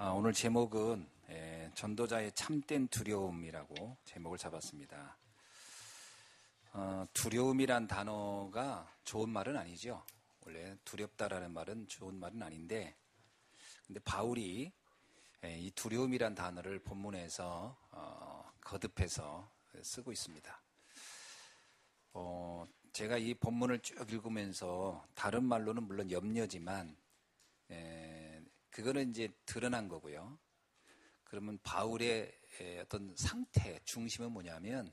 오늘 제목은 전도자의 참된 두려움이라고 제목을 잡았습니다. 두려움이란 단어가 좋은 말은 아니죠. 원래 두렵다라는 말은 좋은 말은 아닌데, 근데 바울이 이 두려움이란 단어를 본문에서 거듭해서 쓰고 있습니다. 제가 이 본문을 쭉 읽으면서 다른 말로는 물론 염려지만 그거는 이제 드러난 거고요. 그러면 바울의 어떤 상태, 중심은 뭐냐면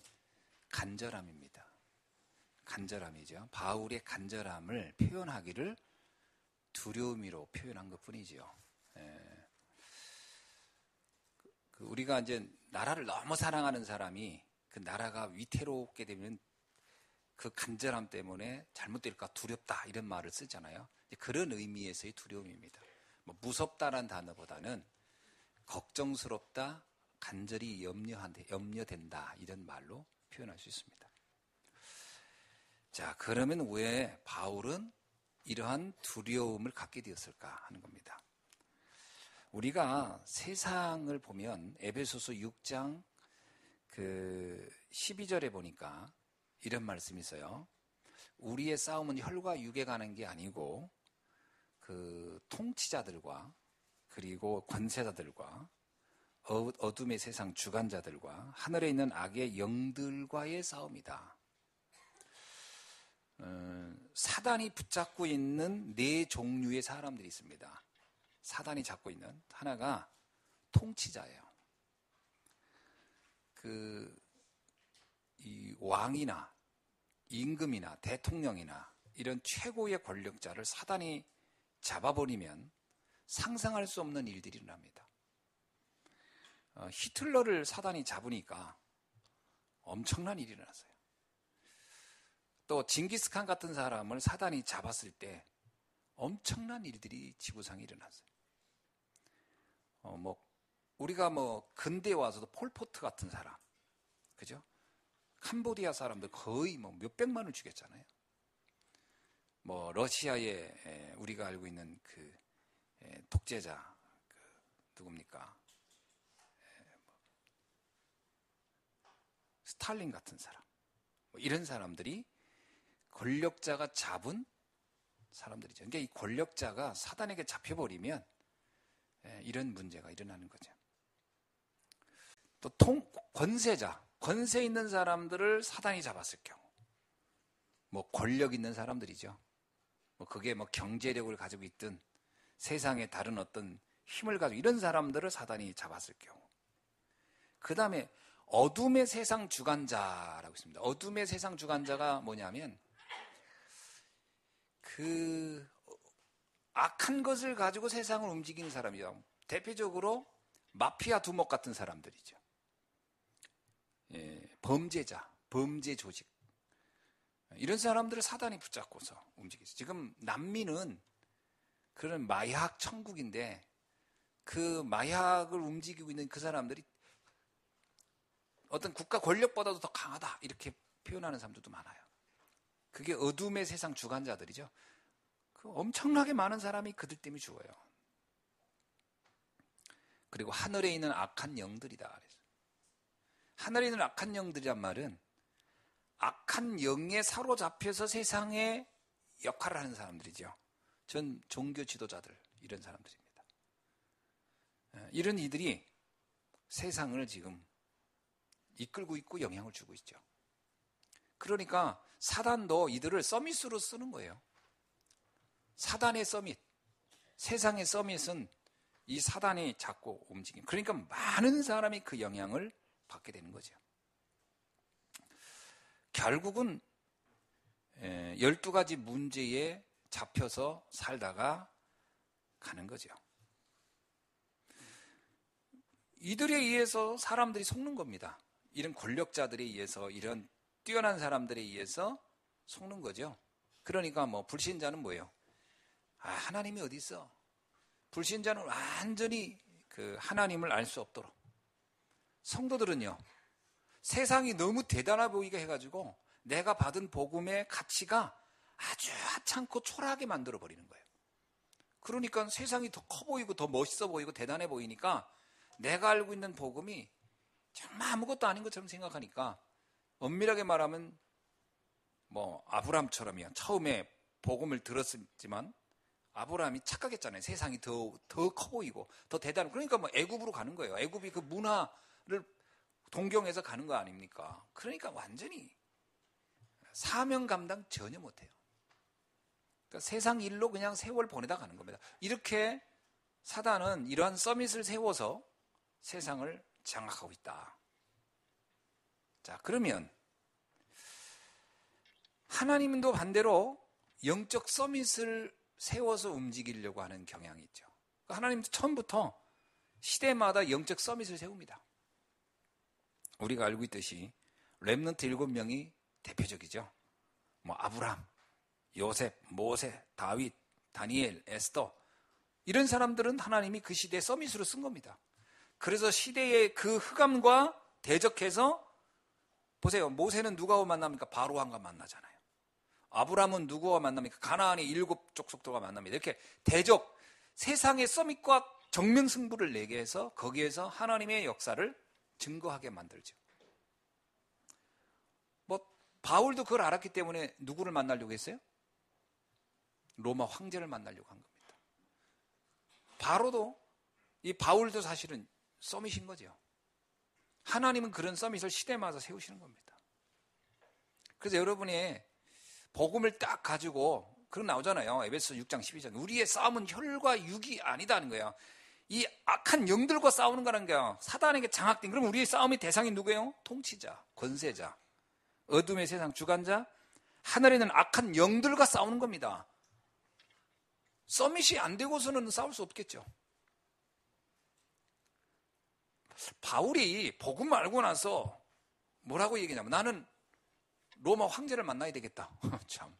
간절함입니다. 간절함이죠. 바울의 간절함을 표현하기를 두려움으로 표현한 것 뿐이죠. 우리가 이제 나라를 너무 사랑하는 사람이 그 나라가 위태롭게 되면 그 간절함 때문에 잘못될까 두렵다 이런 말을 쓰잖아요. 그런 의미에서의 두려움입니다. 무섭다란 단어보다는 걱정스럽다, 간절히 염려된다 이런 말로 표현할 수 있습니다. 자, 그러면 왜 바울은 이러한 두려움을 갖게 되었을까 하는 겁니다. 우리가 세상을 보면 에베소서 6장 12절에 보니까 이런 말씀이 있어요. 우리의 싸움은 혈과 육에 가는 게 아니고 그 통치자들과 그리고 권세자들과 어둠의 세상 주관자들과 하늘에 있는 악의 영들과의 싸움이다. 사단이 붙잡고 있는 네 종류의 사람들이 있습니다. 사단이 잡고 있는 하나가 통치자예요. 이 왕이나 임금이나 대통령이나 이런 최고의 권력자를 사단이 잡아버리면 상상할 수 없는 일들이 일어납니다. 히틀러를 사단이 잡으니까 엄청난 일이 일어났어요. 또 징기스칸 같은 사람을 사단이 잡았을 때 엄청난 일들이 지구상에 일어났어요. 우리가 근대에 와서도 폴포트 같은 사람, 그죠? 캄보디아 사람들 거의 몇백만을 죽였잖아요. 러시아에 우리가 알고 있는 그 독재자 누굽니까? 스탈린 같은 사람, 이런 사람들이 권력자가 잡은 사람들이죠. 그러니까 이 권력자가 사단에게 잡혀버리면 이런 문제가 일어나는 거죠. 또 권세 있는 사람들을 사단이 잡았을 경우, 권력 있는 사람들이죠. 그게 경제력을 가지고 있든 세상에 다른 어떤 힘을 가지고 이런 사람들을 사단이 잡았을 경우, 그 다음에 어둠의 세상 주관자라고 있습니다. 어둠의 세상 주관자가 뭐냐면 그 악한 것을 가지고 세상을 움직이는 사람이죠. 대표적으로 마피아 두목 같은 사람들이죠. 범죄자, 범죄 조직, 이런 사람들을 사단이 붙잡고서 움직이죠. 지금 남미는 그런 마약 천국인데 그 마약을 움직이고 있는 그 사람들이 어떤 국가 권력보다도 더 강하다 이렇게 표현하는 사람들도 많아요. 그게 어둠의 세상 주관자들이죠. 엄청나게 많은 사람이 그들 때문에 죽어요. 그리고 하늘에 있는 악한 영들이다 그래서. 하늘에 있는 악한 영들이란 말은 악한 영에 사로잡혀서 세상에 역할을 하는 사람들이죠. 전 종교 지도자들, 이런 사람들입니다. 이런 이들이 세상을 지금 이끌고 있고 영향을 주고 있죠. 그러니까 사단도 이들을 서밋으로 쓰는 거예요. 사단의 서밋, 세상의 서밋은 이 사단이 잡고 움직임. 그러니까 많은 사람이 그 영향을 받게 되는 거죠. 결국은 12가지 문제에 잡혀서 살다가 가는 거죠. 이들에 의해서 사람들이 속는 겁니다. 이런 권력자들에 의해서, 이런 뛰어난 사람들에 의해서 속는 거죠. 그러니까 불신자는 뭐예요? 하나님이 어디 있어? 불신자는 완전히 그 하나님을 알 수 없도록. 성도들은요, 세상이 너무 대단해 보이게 해가지고 내가 받은 복음의 가치가 아주 하찮고 초라하게 만들어버리는 거예요. 그러니까 세상이 더 커 보이고 더 멋있어 보이고 대단해 보이니까 내가 알고 있는 복음이 정말 아무것도 아닌 것처럼 생각하니까 엄밀하게 말하면 뭐 아브라함처럼이야. 처음에 복음을 들었지만 아브라함이 착각했잖아요. 세상이 더 커 보이고 더 대단해. 그러니까 뭐 애굽으로 가는 거예요. 애굽이 그 문화를 동경해서 가는 거 아닙니까? 그러니까 완전히 사명 감당 전혀 못해요. 그러니까 세상 일로 그냥 세월 보내다 가는 겁니다. 이렇게 사단은 이러한 서밋을 세워서 세상을 장악하고 있다. 자, 그러면 하나님도 반대로 영적 서밋을 세워서 움직이려고 하는 경향이 있죠. 그러니까 하나님도 처음부터 시대마다 영적 서밋을 세웁니다. 우리가 알고 있듯이 렘넌트 7명이 대표적이죠. 뭐 아브람, 요셉, 모세, 다윗, 다니엘, 에스더 이런 사람들은 하나님이 그 시대에 서밋으로 쓴 겁니다. 그래서 시대의 그 흑암과 대적해서 보세요. 모세는 누구와 만납니까? 바로왕과 만나잖아요. 아브람은 누구와 만납니까? 가나안의 7 족속들과 만납니다. 이렇게 대적, 세상의 서밋과 정면승부를 내게 해서 거기에서 하나님의 역사를 증거하게 만들죠. 뭐 바울도 그걸 알았기 때문에 누구를 만나려고 했어요? 로마 황제를 만나려고 한 겁니다. 바로도 이 바울도 사실은 서밋인 거죠. 하나님은 그런 서밋을 시대마다 세우시는 겁니다. 그래서 여러분이 복음을 딱 가지고 그런 나오잖아요. 에베소 6장 12절. 우리의 싸움은 혈과 육이 아니다는 거예요. 이 악한 영들과 싸우는 거라는 거예요. 사단에게 장악된. 그럼 우리의 싸움의 대상이 누구예요? 통치자, 권세자, 어둠의 세상 주관자, 하늘에 있는 악한 영들과 싸우는 겁니다. 서밋이 안 되고서는 싸울 수 없겠죠. 바울이 복음 알고 나서 뭐라고 얘기냐면 나는 로마 황제를 만나야 되겠다. 참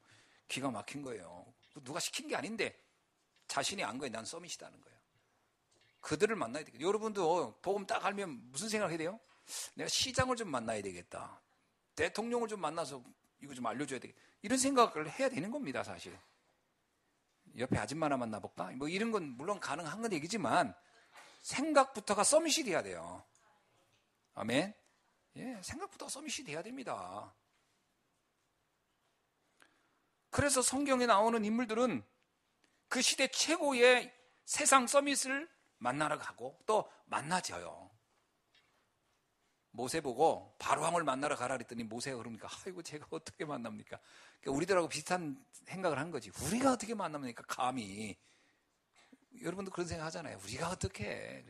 기가 막힌 거예요. 누가 시킨 게 아닌데 자신이 안 거예요. 난 서밋이다는 거예요. 그들을 만나야 되겠다. 여러분도 복음 딱 알면 무슨 생각을 해야 돼요? 내가 시장을 좀 만나야 되겠다. 대통령을 좀 만나서 이거 좀 알려줘야 되겠다. 이런 생각을 해야 되는 겁니다. 사실. 옆에 아줌마나 만나볼까? 뭐 이런 건 물론 가능한 건 얘기지만 생각부터가 서밋이 돼야 돼요. 아멘. 예, 생각부터 서밋이 돼야 됩니다. 그래서 성경에 나오는 인물들은 그 시대 최고의 세상 서밋을 만나러 가고 또 만나져요. 모세 보고 바로왕을 만나러 가라 그랬더니 모세가 그럽니까? 아이고 제가 어떻게 만납니까? 그러니까 우리들하고 비슷한 생각을 한 거지. 우리가 어떻게 만납니까? 감히. 여러분도 그런 생각 하잖아요. 우리가 어떻게 해?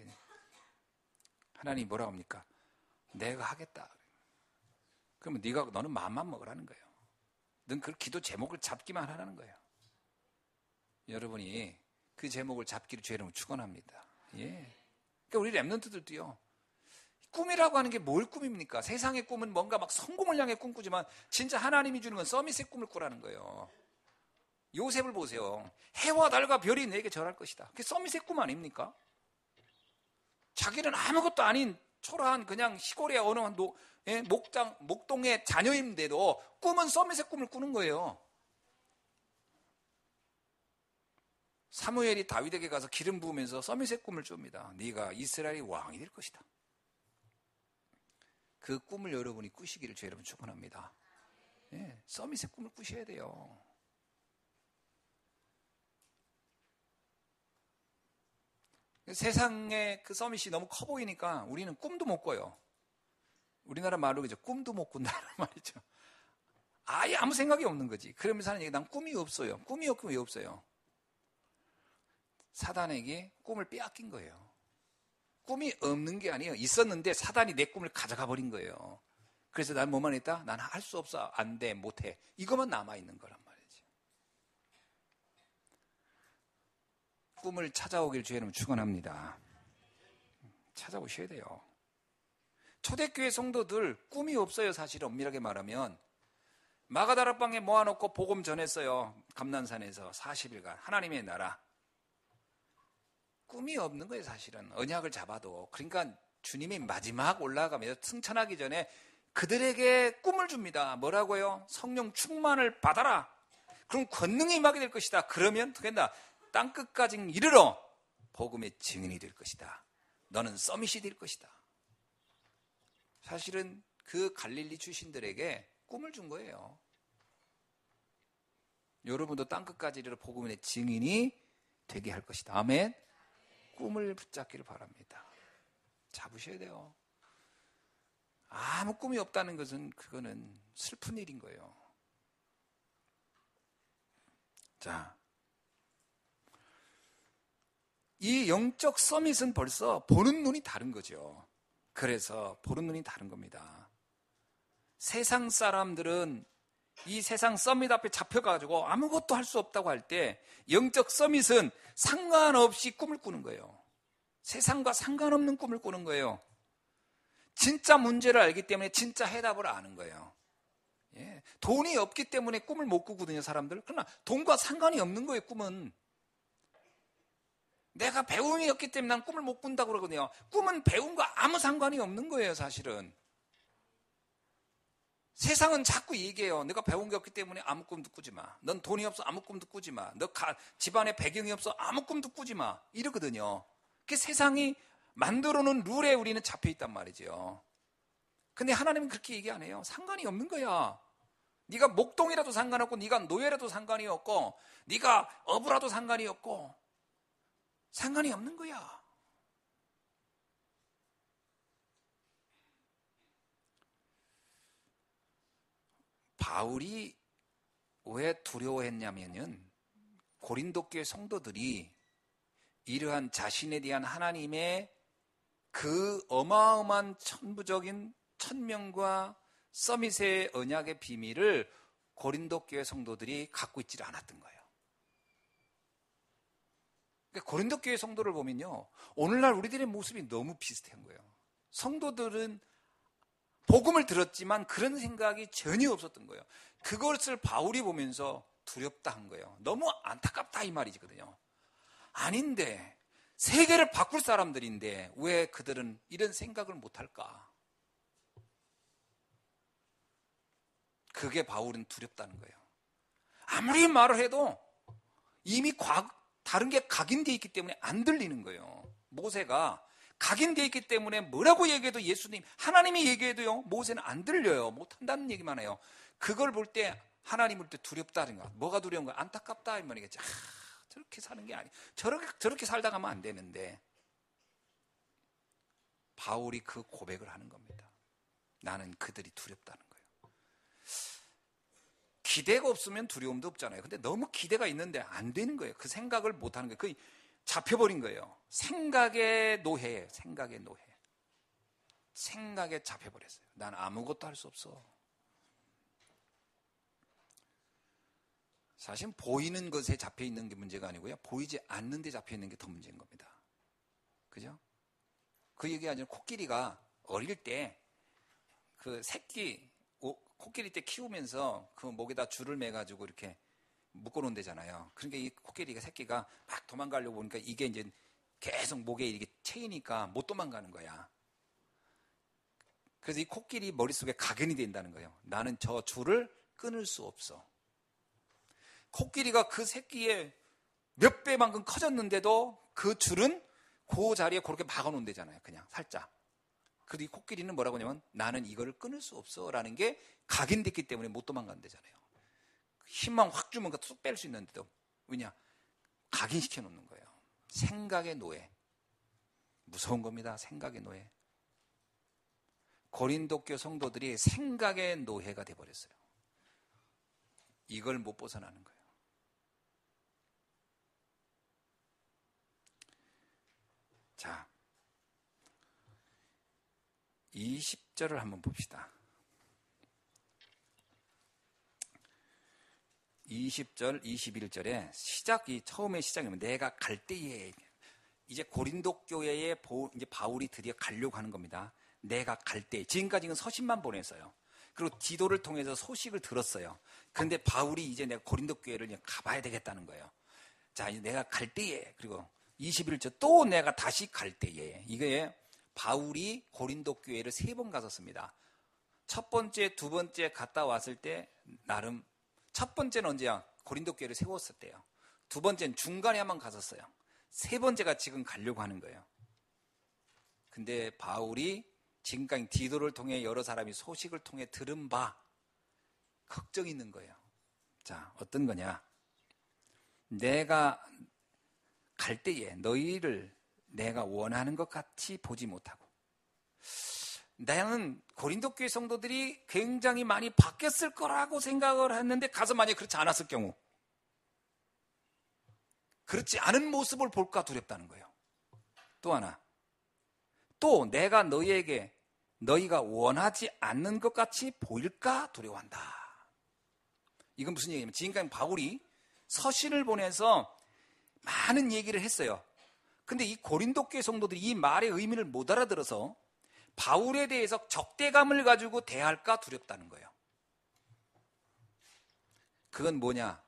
하나님이 뭐라고 합니까? 내가 하겠다. 그러면 너는 마음만 먹으라는 거예요. 넌 그 기도 제목을 잡기만 하라는 거예요. 여러분이 그 제목을 잡기를 주의 이름으로 축원합니다. 예. 그러니까 우리 렘넌트들도요. 꿈이라고 하는 게 뭘 꿈입니까? 세상의 꿈은 뭔가 막 성공을 향해 꿈꾸지만 진짜 하나님이 주는 건 서밋의 꿈을 꾸라는 거예요. 요셉을 보세요. 해와 달과 별이 내게 절할 것이다. 그게 서밋의 꿈 아닙니까? 자기는 아무것도 아닌 초라한 그냥 시골의 어느 목동의 자녀인데도 꿈은 서밋의 꿈을 꾸는 거예요. 사무엘이 다윗에게 가서 기름 부으면서 서밋의 꿈을 줍니다. 네가 이스라엘의 왕이 될 것이다. 그 꿈을 여러분이 꾸시기를 주의 여러분 축원합니다. 예, 서밋의 꿈을 꾸셔야 돼요. 세상에 그 서밋이 너무 커 보이니까 우리는 꿈도 못 꿔요. 우리나라 말로 그죠? 꿈도 못 꾼다는 말이죠. 아예 아무 생각이 없는 거지. 그러면서 하는 얘기, 난 꿈이 없어요. 꿈이 없고 왜 없어요? 사단에게 꿈을 빼앗긴 거예요. 꿈이 없는 게 아니에요. 있었는데 사단이 내 꿈을 가져가 버린 거예요. 그래서 난 뭐만 했다? 난 할 수 없어. 안 돼. 못 해. 이것만 남아있는 거란 말이지. 꿈을 찾아오길 주의 이름으로 축원합니다. 찾아오셔야 돼요. 초대교회 성도들 꿈이 없어요. 사실 엄밀하게 말하면. 마가다락방에 모아놓고 복음 전했어요. 감난산에서 40일간 하나님의 나라. 꿈이 없는 거예요. 사실은 언약을 잡아도. 그러니까 주님이 마지막 올라가면서 승천하기 전에 그들에게 꿈을 줍니다. 뭐라고요? 성령 충만을 받아라. 그럼 권능이 임하게 될 것이다. 그러면 어떻게 된다? 땅끝까지 이르러 복음의 증인이 될 것이다. 너는 서밋이 될 것이다. 사실은 그 갈릴리 출신들에게 꿈을 준 거예요. 여러분도 땅끝까지 이르러 복음의 증인이 되게 할 것이다. 아멘. 꿈을 붙잡기를 바랍니다. 잡으셔야 돼요. 아무 꿈이 없다는 것은 그거는 슬픈 일인 거예요. 자, 이 영적 서밋은 벌써 보는 눈이 다른 거죠. 그래서 보는 눈이 다른 겁니다. 세상 사람들은 이 세상 서밋 앞에 잡혀가지고 아무것도 할 수 없다고 할 때 영적 서밋은 상관없이 꿈을 꾸는 거예요. 세상과 상관없는 꿈을 꾸는 거예요. 진짜 문제를 알기 때문에 진짜 해답을 아는 거예요. 예. 돈이 없기 때문에 꿈을 못 꾸거든요, 사람들. 그러나 돈과 상관이 없는 거예요, 꿈은. 내가 배움이 없기 때문에 난 꿈을 못 꾼다고 그러거든요. 꿈은 배움과 아무 상관이 없는 거예요, 사실은. 세상은 자꾸 얘기해요. 내가 배운 게 없기 때문에 아무 꿈도 꾸지 마. 넌 돈이 없어 아무 꿈도 꾸지 마. 너 집안에 배경이 없어 아무 꿈도 꾸지 마. 이러거든요. 그 세상이 만들어 놓은 룰에 우리는 잡혀 있단 말이죠. 근데 하나님은 그렇게 얘기 안 해요. 상관이 없는 거야. 네가 목동이라도 상관없고 네가 노예라도 상관이 없고 네가 어부라도 상관이 없고 상관이 없는 거야. 바울이 왜 두려워했냐면은 고린도 교회 성도들이 이러한 자신에 대한 하나님의 그 어마어마한 천부적인 천명과 서밋의 언약의 비밀을 고린도 교회 성도들이 갖고 있지 않았던 거예요. 그러니까 고린도 교회 성도를 보면요, 오늘날 우리들의 모습이 너무 비슷한 거예요. 성도들은 복음을 들었지만 그런 생각이 전혀 없었던 거예요. 그것을 바울이 보면서 두렵다 한 거예요. 너무 안타깝다 이 말이거든요. 아닌데 세계를 바꿀 사람들인데 왜 그들은 이런 생각을 못할까? 그게 바울은 두렵다는 거예요. 아무리 말을 해도 이미 다른 게 각인되어 있기 때문에 안 들리는 거예요. 모세가 각인되어 있기 때문에 뭐라고 얘기해도 예수님, 하나님이 얘기해도요, 모세는 안 들려요. 못한다는 얘기만 해요. 그걸 볼 때 하나님을 볼 때 두렵다는 거야. 뭐가 두려운 거야? 안타깝다 이 말이겠지. 저렇게 사는 게 아니. 저렇게 살다 가면 안 되는데. 바울이 그 고백을 하는 겁니다. 나는 그들이 두렵다는 거예요. 기대가 없으면 두려움도 없잖아요. 근데 너무 기대가 있는데 안 되는 거예요. 그 생각을 못 하는 거예요. 그 잡혀버린 거예요. 생각의 노예예요. 생각의 노예. 생각에 잡혀버렸어요. 난 아무것도 할 수 없어. 사실 보이는 것에 잡혀있는 게 문제가 아니고요. 보이지 않는 데 잡혀있는 게 더 문제인 겁니다. 그죠? 그 얘기 아니라 코끼리가 어릴 때 그 새끼, 코끼리 때 키우면서 그 목에다 줄을 매가지고 이렇게 묶어놓은 데잖아요. 그러니까 이 코끼리가 새끼가 막 도망가려고 보니까 이게 이제 계속 목에 이렇게 채이니까 못 도망가는 거야. 그래서 이 코끼리 머릿속에 각인이 된다는 거예요. 나는 저 줄을 끊을 수 없어. 코끼리가 그 새끼의 몇 배만큼 커졌는데도 그 줄은 그 자리에 그렇게 막아놓은 데잖아요. 그냥 살짝. 그래도 이 코끼리는 뭐라고 하냐면 나는 이거를 끊을 수 없어 라는 게 각인됐기 때문에 못 도망가는 데잖아요. 힘만 확 주면 쑥 뺄 수 있는데도 왜냐? 각인시켜 놓는 거예요. 생각의 노예. 무서운 겁니다. 생각의 노예. 고린도 교회 성도들이 생각의 노예가 돼버렸어요. 이걸 못 벗어나는 거예요. 자, 20절을 한번 봅시다. 20절, 21절에 처음에 시작이면 내가 갈 때에 이제 고린도 교회에 이제 바울이 드디어 가려고 하는 겁니다. 내가 갈 때. 지금까지는 서신만 보냈어요. 그리고 디도를 통해서 소식을 들었어요. 그런데 바울이 이제 내가 고린도 교회를 가봐야 되겠다는 거예요. 자, 이제 내가 갈 때에. 그리고 21절 또 내가 다시 갈 때에. 이게 바울이 고린도 교회를 3번 갔었습니다. 첫 번째, 두 번째 갔다 왔을 때 나름 첫 번째는 언제야? 고린도 교회를 세웠을 때요. 두 번째는 중간에 한번 갔었어요. 세 번째가 지금 가려고 하는 거예요. 근데 바울이 지금까지 디도를 통해 여러 사람이 소식을 통해 들은 바 걱정이 있는 거예요. 자, 어떤 거냐? 내가 갈 때에 너희를 내가 원하는 것 같이 보지 못하고, 나는 고린도 교회 성도들이 굉장히 많이 바뀌었을 거라고 생각을 했는데 가서 만약에 그렇지 않았을 경우, 그렇지 않은 모습을 볼까 두렵다는 거예요. 또 하나, 또 내가 너희에게 너희가 원하지 않는 것 같이 보일까 두려워한다. 이건 무슨 얘기냐면 지금까지 바울이 서신을 보내서 많은 얘기를 했어요. 근데 이 고린도 교회 성도들이 이 말의 의미를 못 알아들어서 바울에 대해서 적대감을 가지고 대할까 두렵다는 거예요. 그건 뭐냐?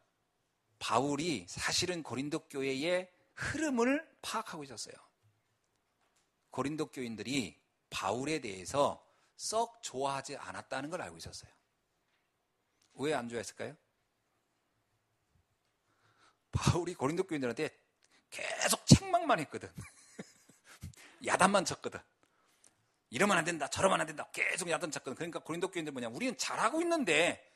바울이 사실은 고린도 교회의 흐름을 파악하고 있었어요. 고린도 교인들이 바울에 대해서 썩 좋아하지 않았다는 걸 알고 있었어요. 왜 안 좋아했을까요? 바울이 고린도 교인들한테 계속 책망만 했거든. 야단만 쳤거든. 이러면 안 된다, 저러면 안 된다, 계속 야단 쳤거든. 그러니까 고린도 교인들 뭐냐, 우리는 잘하고 있는데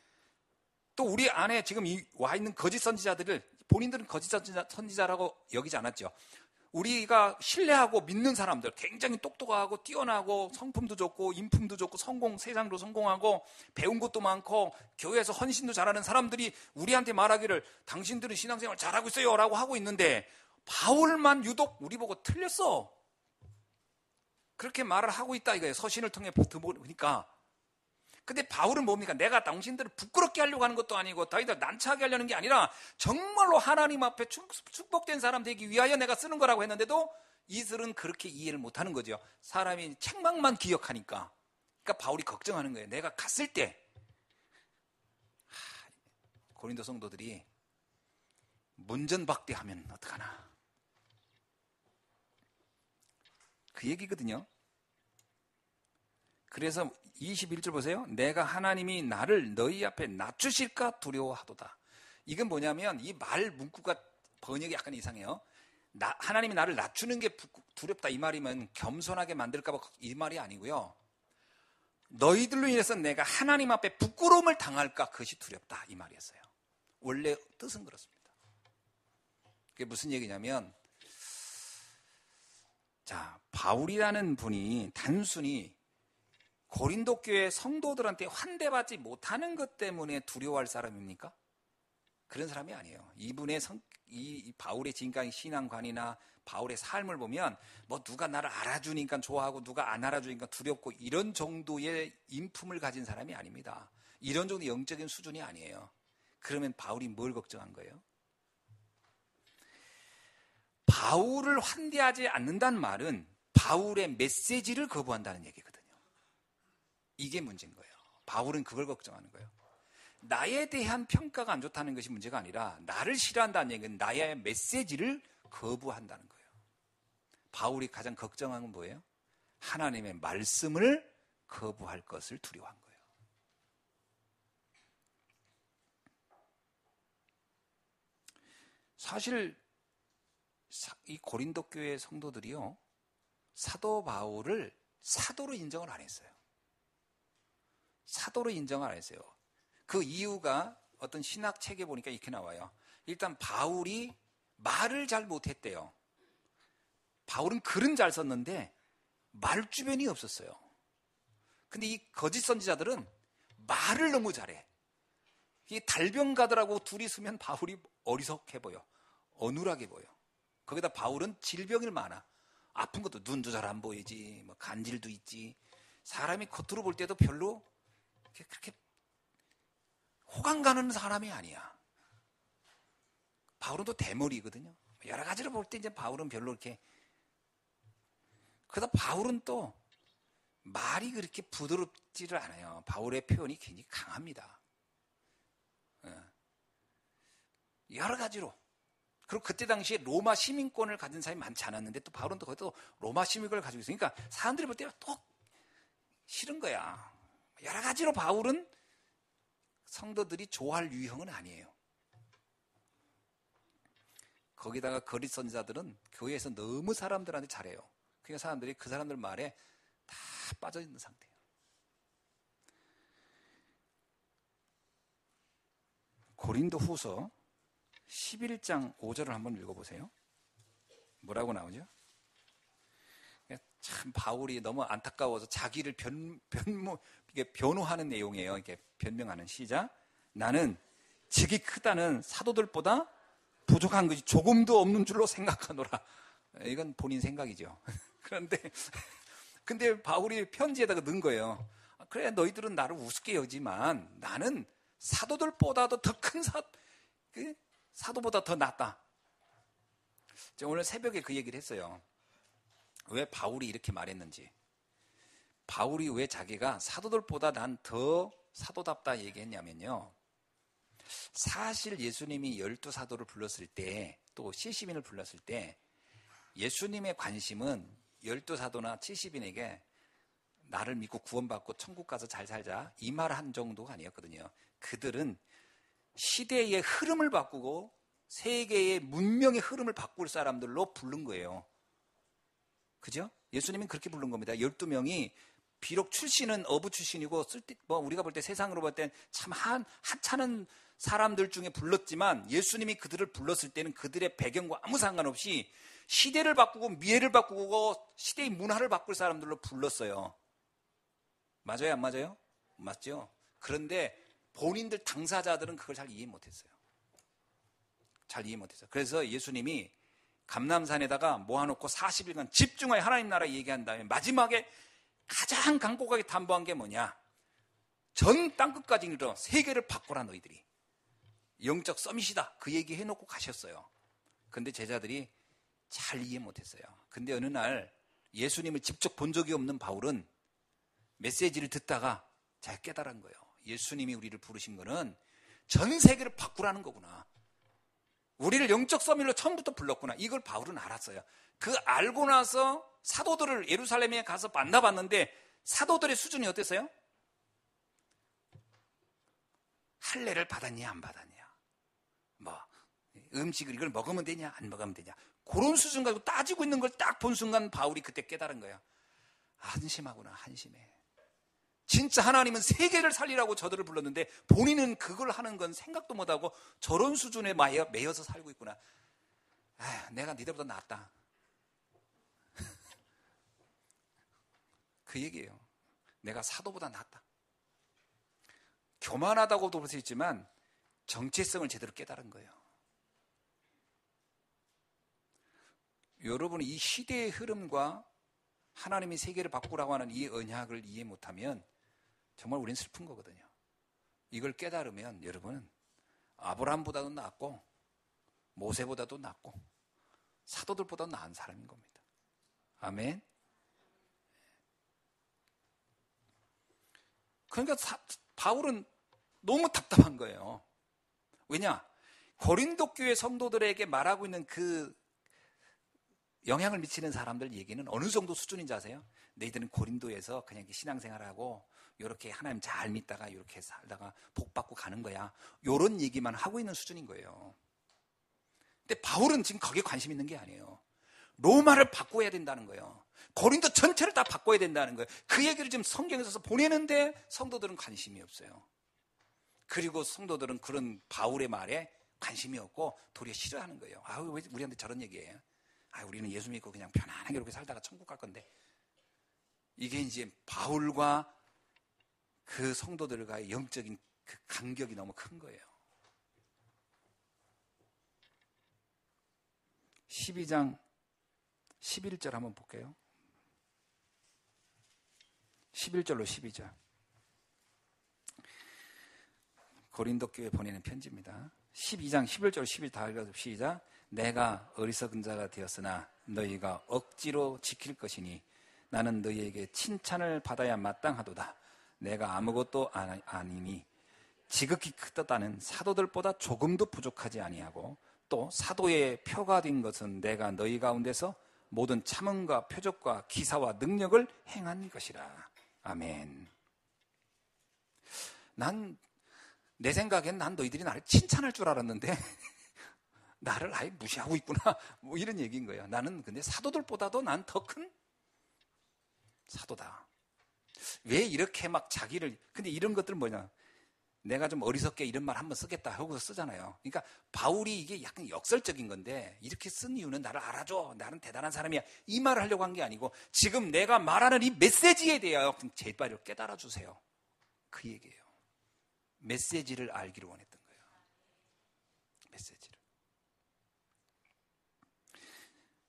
또 우리 안에 지금 와 있는 거짓 선지자들을 본인들은 거짓 선지자라고 여기지 않았죠. 우리가 신뢰하고 믿는 사람들, 굉장히 똑똑하고 뛰어나고 성품도 좋고 인품도 좋고 세상도 성공하고 배운 것도 많고 교회에서 헌신도 잘하는 사람들이 우리한테 말하기를 당신들은 신앙생활 잘하고 있어요 라고 하고 있는데 바울만 유독 우리 보고 틀렸어. 그렇게 말을 하고 있다 이거예요. 서신을 통해 보니까. 근데 바울은 뭡니까? 내가 당신들을 부끄럽게 하려고 하는 것도 아니고 너희들 난처하게 하려는 게 아니라 정말로 하나님 앞에 축복된 사람 되기 위하여 내가 쓰는 거라고 했는데도 이들은 그렇게 이해를 못하는 거죠. 사람이 책망만 기억하니까. 그러니까 바울이 걱정하는 거예요. 내가 갔을 때 고린도 성도들이 문전박대하면 어떡하나. 그 얘기거든요. 그래서 21절 보세요. 내가 하나님이 나를 너희 앞에 낮추실까 두려워하도다. 이건 뭐냐면 이 말 문구가 번역이 약간 이상해요. 하나님이 나를 낮추는 게 두렵다 이 말이면 겸손하게 만들까 봐 이 말이 아니고요. 너희들로 인해서 내가 하나님 앞에 부끄러움을 당할까 그것이 두렵다 이 말이었어요. 원래 뜻은 그렇습니다. 그게 무슨 얘기냐면 자, 바울이라는 분이 단순히 고린도 교회 성도들한테 환대받지 못하는 것 때문에 두려워할 사람입니까? 그런 사람이 아니에요. 이분의 이 바울의 지금까지 신앙관이나 바울의 삶을 보면 뭐 누가 나를 알아주니까 좋아하고 누가 안 알아주니까 두렵고 이런 정도의 인품을 가진 사람이 아닙니다. 이런 정도의 영적인 수준이 아니에요. 그러면 바울이 뭘 걱정한 거예요? 바울을 환대하지 않는다는 말은 바울의 메시지를 거부한다는 얘기거든요. 이게 문제인 거예요. 바울은 그걸 걱정하는 거예요. 나에 대한 평가가 안 좋다는 것이 문제가 아니라 나를 싫어한다는 얘기는 나의 메시지를 거부한다는 거예요. 바울이 가장 걱정한 건 뭐예요? 하나님의 말씀을 거부할 것을 두려워한 거예요. 사실 이 고린도 교회 성도들이요, 사도 바울을 사도로 인정을 안 했어요. 사도로 인정을 안 했어요. 그 이유가 어떤 신학 책에 보니까 이렇게 나와요. 일단 바울이 말을 잘 못했대요. 바울은 글은 잘 썼는데 말주변이 없었어요. 근데 이 거짓 선지자들은 말을 너무 잘해. 이 달병가들하고 둘이 있으면 바울이 어리석해 보여. 어눌하게 보여. 거기다 바울은 질병이 많아. 아픈 것도 눈도 잘 안 보이지, 뭐 간질도 있지. 사람이 겉으로 볼 때도 별로 그렇게 호감 가는 사람이 아니야. 바울은 또 대머리거든요. 여러 가지로 볼 때 이제 바울은 별로 이렇게. 그러다 바울은 또 말이 그렇게 부드럽지를 않아요. 바울의 표현이 굉장히 강합니다. 여러 가지로. 그리고 그때 당시에 로마 시민권을 가진 사람이 많지 않았는데 또 바울은 또 거기도 로마 시민권을 가지고 있으니까 사람들이 볼 때는 또 싫은 거야. 여러 가지로 바울은 성도들이 좋아할 유형은 아니에요. 거기다가 거짓 선지자들은 교회에서 너무 사람들한테 잘해요. 그러니까 사람들이 그 사람들 말에 다 빠져 있는 상태예요. 고린도 후서 11장 5절을 한번 읽어보세요. 뭐라고 나오죠? 참 바울이 너무 안타까워서 자기를 변호하는 내용이에요. 이렇게 변명하는. 시작. 나는 직이 크다는 사도들보다 부족한 것이 조금도 없는 줄로 생각하노라. 이건 본인 생각이죠. 근데 바울이 편지에다가 넣은 거예요. 그래, 너희들은 나를 우습게 여지만 나는 사도들보다도 더 큰 사도보다 더 낫다. 제가 오늘 새벽에 그 얘기를 했어요. 왜 바울이 이렇게 말했는지. 바울이 왜 자기가 사도들보다 난 더 사도답다 얘기했냐면요. 사실 예수님이 12사도를 불렀을 때, 또 70인을 불렀을 때 예수님의 관심은 12사도나 70인에게 나를 믿고 구원받고 천국 가서 잘 살자 이 말 한 정도가 아니었거든요. 그들은 시대의 흐름을 바꾸고 세계의 문명의 흐름을 바꿀 사람들로 부른 거예요. 그죠? 예수님은 그렇게 부른 겁니다. 12명이 비록 출신은 어부 출신이고 우리가 볼 때 세상으로 볼 땐 참 하찮은 사람들 중에 불렀지만 예수님이 그들을 불렀을 때는 그들의 배경과 아무 상관없이 시대를 바꾸고 미래를 바꾸고 시대의 문화를 바꿀 사람들로 불렀어요. 맞아요? 안 맞아요? 맞죠? 그런데 본인들 당사자들은 그걸 잘 이해 못했어요. 잘 이해 못했어요. 그래서 예수님이 감람산에다가 모아놓고 40일간 집중하여 하나님 나라 얘기한 다음에 마지막에 가장 간곡하게 담보한 게 뭐냐? 전 땅끝까지 이르러 세계를 바꾸라 너희들이. 영적 서밋이다. 그 얘기 해놓고 가셨어요. 근데 제자들이 잘 이해 못했어요. 근데 어느 날 예수님을 직접 본 적이 없는 바울은 메시지를 듣다가 잘 깨달은 거예요. 예수님이 우리를 부르신 거는 전 세계를 바꾸라는 거구나. 우리를 영적 서밋로 처음부터 불렀구나. 이걸 바울은 알았어요. 그 알고 나서 사도들을 예루살렘에 가서 만나봤는데 사도들의 수준이 어땠어요? 할례를 받았냐 안 받았냐, 음식을 이걸 먹으면 되냐 안 먹으면 되냐, 그런 수준 가지고 따지고 있는 걸 딱 본 순간 바울이 그때 깨달은 거야. 한심하구나. 한심해. 진짜 하나님은 세계를 살리라고 저들을 불렀는데 본인은 그걸 하는 건 생각도 못하고 저런 수준에 매여서 살고 있구나. 내가 니들보다 낫다. 그 얘기예요. 내가 사도보다 낫다. 교만하다고도 볼 수 있지만 정체성을 제대로 깨달은 거예요. 여러분이 이 시대의 흐름과 하나님이 세계를 바꾸라고 하는 이 언약을 이해 못하면 정말 우린 슬픈 거거든요. 이걸 깨달으면 여러분은 아브라함보다도 낫고 모세보다도 낫고 사도들보다도 나은 사람인 겁니다. 아멘. 그러니까 바울은 너무 답답한 거예요. 왜냐? 고린도 교회 성도들에게 말하고 있는 그 영향을 미치는 사람들 얘기는 어느 정도 수준인지 아세요? 너희들은 고린도에서 그냥 신앙생활하고 이렇게 하나님 잘 믿다가 이렇게 살다가 복 받고 가는 거야. 이런 얘기만 하고 있는 수준인 거예요. 근데 바울은 지금 거기에 관심 있는 게 아니에요. 로마를 바꿔야 된다는 거예요. 고린도 전체를 다 바꿔야 된다는 거예요. 그 얘기를 지금 성경에서 보내는데 성도들은 관심이 없어요. 그리고 성도들은 그런 바울의 말에 관심이 없고 도리어 싫어하는 거예요. 왜 우리한테 저런 얘기해요? 우리는 예수 믿고 그냥 편안하게 이렇게 살다가 천국 갈 건데. 이게 이제 바울과 그 성도들과의 영적인 그 간격이 너무 큰 거예요. 12장 11절 한번 볼게요. 11절로 12절. 고린도 교회에 보내는 편지입니다. 12장 11절 12절 다 읽어서 시작. 내가 어리석은 자가 되었으나 너희가 억지로 지킬 것이니 나는 너희에게 칭찬을 받아야 마땅하도다. 내가 아무것도 아니니 지극히 크다는 사도들보다 조금도 부족하지 아니하고 또 사도의 표가 된 것은 내가 너희 가운데서 모든 참음과 표적과 기사와 능력을 행한 것이라. 아멘. 내 생각엔 난 너희들이 나를 칭찬할 줄 알았는데 나를 아예 무시하고 있구나. 뭐 이런 얘기인 거예요. 나는 근데 사도들보다도 난 더 큰 사도다. 왜 이렇게 막 자기를, 근데 이런 것들은 뭐냐. 내가 좀 어리석게 이런 말 한번 쓰겠다 하고 쓰잖아요. 그러니까 바울이 이게 약간 역설적인 건데 이렇게 쓴 이유는 나를 알아줘. 나는 대단한 사람이야. 이 말을 하려고 한 게 아니고 지금 내가 말하는 이 메시지에 대하여 제발 깨달아 주세요. 그 얘기예요. 메시지를 알기를 원했던 거예요. 메시지를.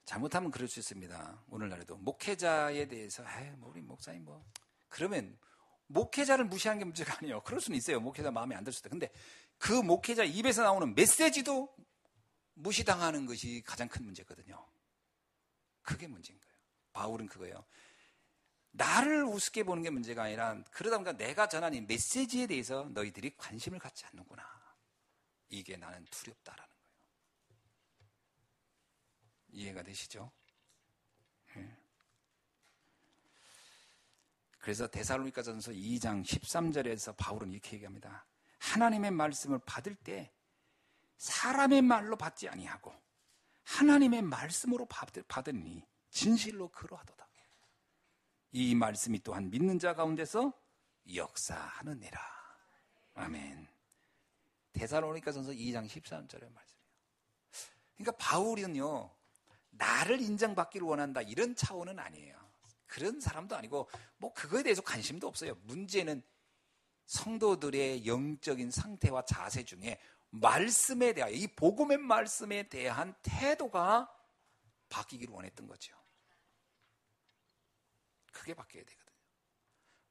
잘못하면 그럴 수 있습니다. 오늘날에도 목회자에 대해서 뭐 우리 목사님 뭐 그러면 목회자를 무시하는 게 문제가 아니에요. 그럴 수는 있어요. 목회자 마음에 안 들 수도. 근데 그 목회자 입에서 나오는 메시지도 무시당하는 것이 가장 큰 문제거든요. 그게 문제인 거예요. 바울은 그거예요. 나를 우습게 보는 게 문제가 아니라 그러다 보니까 내가 전하는 이 메시지에 대해서 너희들이 관심을 갖지 않는구나. 이게 나는 두렵다라는 거예요. 이해가 되시죠? 네. 그래서 데살로니가전서 2장 13절에서 바울은 이렇게 얘기합니다. 하나님의 말씀을 받을 때 사람의 말로 받지 아니하고 하나님의 말씀으로 받으니 진실로 그러하도다. 이 말씀이 또한 믿는 자 가운데서 역사하느니라. 아멘. 데살로니가전서 2장 13절의 말씀이에요. 그러니까 바울은요, 나를 인정받기를 원한다 이런 차원은 아니에요. 그런 사람도 아니고 뭐 그거에 대해서 관심도 없어요. 문제는 성도들의 영적인 상태와 자세 중에 말씀에 대하여, 이 복음의 말씀에 대한 태도가 바뀌기를 원했던 거죠. 그게 바뀌어야 되거든요.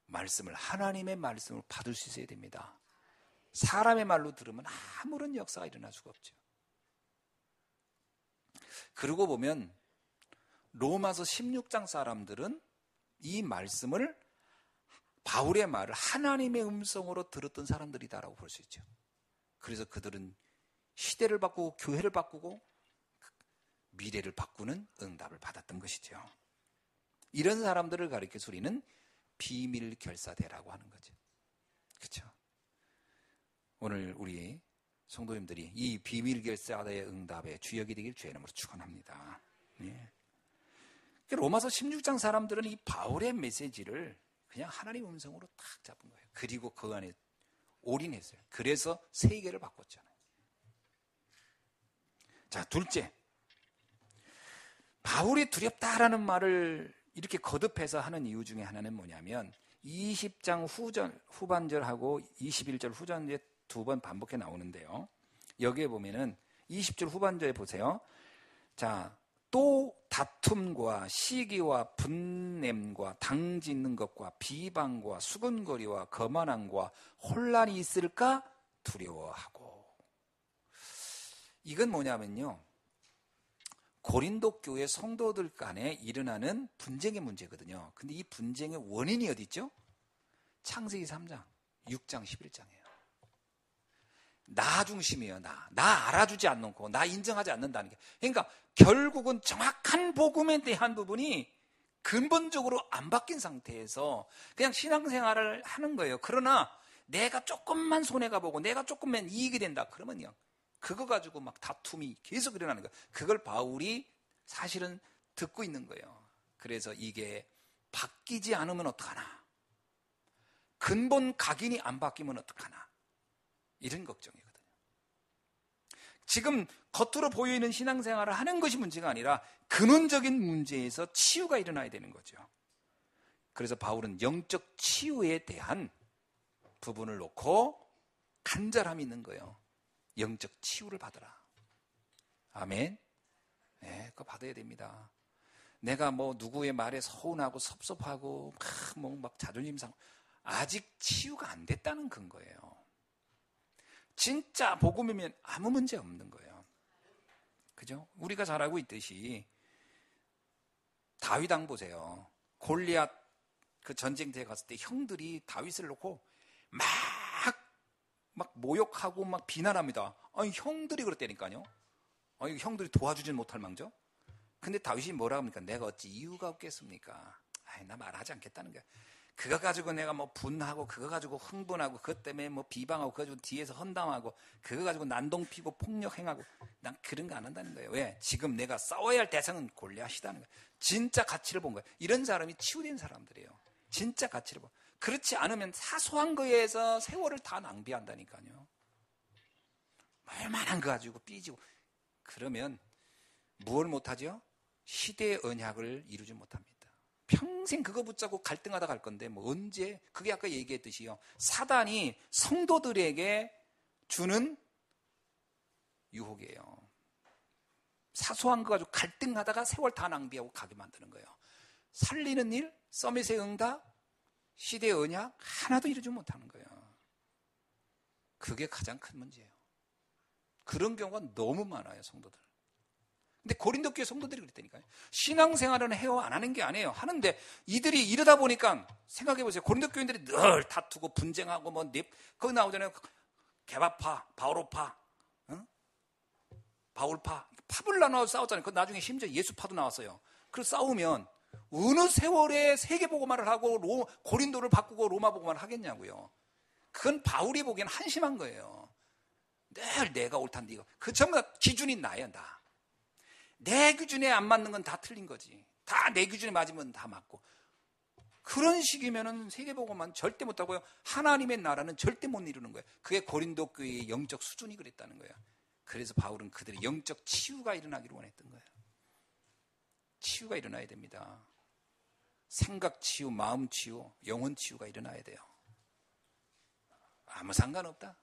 말씀을, 하나님의 말씀을 받을 수 있어야 됩니다. 사람의 말로 들으면 아무런 역사가 일어날 수가 없죠. 그러고 보면 로마서 16장 사람들은 이 말씀을, 바울의 말을 하나님의 음성으로 들었던 사람들이다라고 볼 수 있죠. 그래서 그들은 시대를 바꾸고 교회를 바꾸고 미래를 바꾸는 응답을 받았던 것이죠. 이런 사람들을 가리켜서 우리는 비밀 결사대라고 하는 거죠. 그렇죠? 오늘 우리 성도님들이 이 비밀 결사대의 응답의 주역이 되길 주의 이름으로 축원합니다. 예. 로마서 16장 사람들은 이 바울의 메시지를 그냥 하나님 음성으로 딱 잡은 거예요. 그리고 그 안에 올인했어요. 그래서 세계를 바꿨잖아요. 자, 둘째, 바울이 두렵다라는 말을 이렇게 거듭해서 하는 이유 중에 하나는 뭐냐면 20장 후반절하고 21절 후반절에 두 번 반복해 나오는데요. 여기에 보면은 20절 후반절에 보세요. 자, 또 다툼과 시기와 분냄과 당짓는 것과 비방과 수근거리와 거만함과 혼란이 있을까 두려워하고. 이건 뭐냐면요, 고린도 교회 성도들 간에 일어나는 분쟁의 문제거든요. 근데 이 분쟁의 원인이 어디 있죠? 창세기 3장, 6장, 11장이에요. 나 중심이에요. 나 알아주지 않고 나 인정하지 않는다는 게. 그러니까 결국은 정확한 복음에 대한 부분이 근본적으로 안 바뀐 상태에서 그냥 신앙생활을 하는 거예요. 그러나 내가 조금만 손해가 보고 내가 조금만 이익이 된다 그러면요, 그거 가지고 막 다툼이 계속 일어나는 거예요. 그걸 바울이 사실은 듣고 있는 거예요. 그래서 이게 바뀌지 않으면 어떡하나, 근본 각인이 안 바뀌면 어떡하나, 이런 걱정이거든요. 지금 겉으로 보이는 신앙생활을 하는 것이 문제가 아니라 근원적인 문제에서 치유가 일어나야 되는 거죠. 그래서 바울은 영적 치유에 대한 부분을 놓고 간절함이 있는 거예요. 영적 치유를 받아라. 아멘. 네, 그거 받아야 됩니다. 내가 뭐 누구의 말에 서운하고 섭섭하고 막 자존심 상하고 아직 치유가 안 됐다는 근거예요. 진짜 복음이면 아무 문제 없는 거예요. 그죠? 우리가 잘 알고 있듯이 다윗 왕 보세요. 골리앗 그 전쟁터에 갔을 때 형들이 다윗을 놓고 막 모욕하고 막 비난합니다. 아니, 형들이 그랬다니까요. 아니, 형들이 도와주진 못할 망정. 근데 다윗이 뭐라 합니까? 내가 어찌 이유가 없겠습니까? 나 말하지 않겠다는 거야. 그거 가지고 내가 뭐 분하고, 그거 가지고 흥분하고, 그것 때문에 뭐 비방하고, 그거 가지고 뒤에서 헌담하고, 그거 가지고 난동 피고 폭력 행하고, 난 그런 거 안 한다는 거예요. 왜? 지금 내가 싸워야 할 대상은 골리앗이라는 거예요. 진짜 가치를 본 거예요. 이런 사람이 치유된 사람들이에요. 진짜 가치를 본. 그렇지 않으면 사소한 거에서 세월을 다 낭비한다니까요. 얼마나 거 가지고 삐지고. 그러면 무엇을 못하죠? 시대의 언약을 이루지 못합니다. 평생 그거 붙잡고 갈등하다 갈 건데 뭐 언제, 그게 아까 얘기했듯이요, 사단이 성도들에게 주는 유혹이에요. 사소한 거 가지고 갈등하다가 세월 다 낭비하고 가게 만드는 거예요. 살리는 일, 서밋의 응답, 시대의 언약 하나도 이루지 못하는 거예요. 그게 가장 큰 문제예요. 그런 경우가 너무 많아요, 성도들. 근데 고린도 교회 성도들이 그랬다니까요. 신앙생활은 해요, 안 하는 게 아니에요. 하는데 이들이 이러다 보니까, 생각해보세요. 고린도 교인들이 늘 다투고 분쟁하고 뭐 거기 나오잖아요. 개바파, 바오로파, 응? 바울파, 팝을 나눠 싸웠잖아요. 그 나중에 심지어 예수파도 나왔어요. 그래서 싸우면 어느 세월에 세계복음화를 하고 고린도를 바꾸고 로마복음화를 하겠냐고요. 그건 바울이 보기엔 한심한 거예요. 늘 내가 옳단 네가. 그 전부 다 기준이 나야, 나. 내 기준에 안 맞는 건 다 틀린 거지. 다 내 기준에 맞으면 다 맞고. 그런 식이면은 세계복음화는 절대 못하고요. 하나님의 나라는 절대 못 이루는 거예요. 그게 고린도 교회의 영적 수준이 그랬다는 거예요. 그래서 바울은 그들의 영적 치유가 일어나기를 원했던 거예요. 치유가 일어나야 됩니다. 생각 치유, 마음 치유, 영혼 치유가 일어나야 돼요. 아무 상관없다.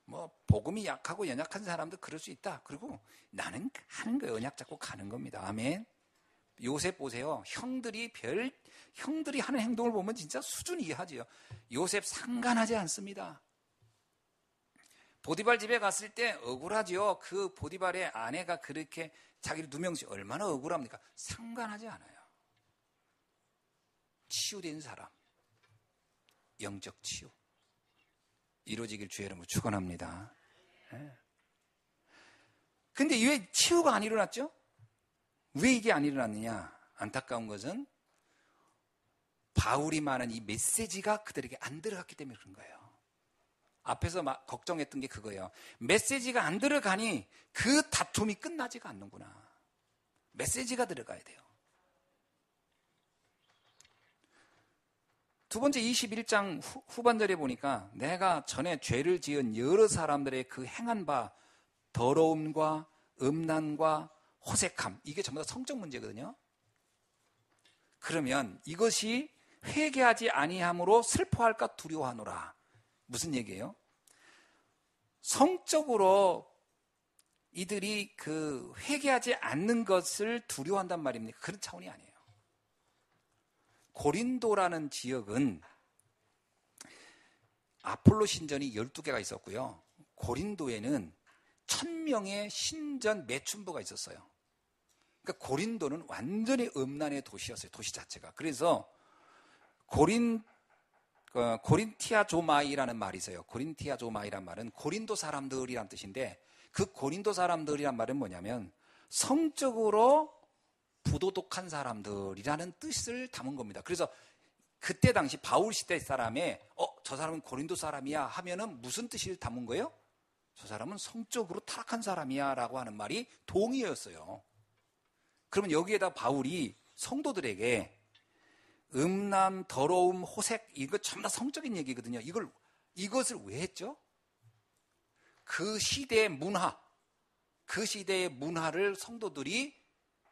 뭐 복음이 약하고 연약한 사람도 그럴 수 있다. 그리고 나는 하는 거예요. 언약 잡고 가는 겁니다. 아멘. 요셉 보세요. 형들이 하는 행동을 보면 진짜 수준 이하지요. 요셉 상관하지 않습니다. 보디발 집에 갔을 때 억울하죠. 그 보디발의 아내가 그렇게 자기를 누명지, 얼마나 억울합니까? 상관하지 않아요. 치유된 사람, 영적 치유 이루어지길 주의 이름으로 축원합니다. 근데 왜 치유가 안 일어났죠? 왜 이게 안 일어났느냐? 안타까운 것은 바울이 말한 이 메시지가 그들에게 안 들어갔기 때문에 그런 거예요. 앞에서 막 걱정했던 게 그거예요. 메시지가 안 들어가니 그 다툼이 끝나지가 않는구나. 메시지가 들어가야 돼요. 두 번째 21장 후반절에 보니까 내가 전에 죄를 지은 여러 사람들의 그 행한 바 더러움과 음란과 호색함, 이게 전부 다 성적 문제거든요. 그러면 이것이 회개하지 아니함으로 슬퍼할까 두려워하노라. 무슨 얘기예요? 성적으로 이들이 그 회개하지 않는 것을 두려워한단 말입니까? 그런 차원이 아니에요. 고린도라는 지역은 아폴로 신전이 12개가 있었고요. 고린도에는 1000명의 신전 매춘부가 있었어요. 그러니까 고린도는 완전히 음란의 도시였어요. 도시 자체가. 그래서 고린티아조마이라는 말이 있어요. 고린티아조마이란 말은 고린도 사람들이란 뜻인데, 그 고린도 사람들이란 말은 뭐냐면 성적으로 부도덕한 사람들이라는 뜻을 담은 겁니다. 그래서 그때 당시 바울 시대 사람의 저 사람은 고린도 사람이야 하면은 무슨 뜻을 담은 거예요? 저 사람은 성적으로 타락한 사람이야 라고 하는 말이 동의어였어요. 그러면 여기에다 바울이 성도들에게 음란, 더러움, 호색, 이거 전부 다 성적인 얘기거든요. 이것을 왜 했죠? 그 시대의 문화를 성도들이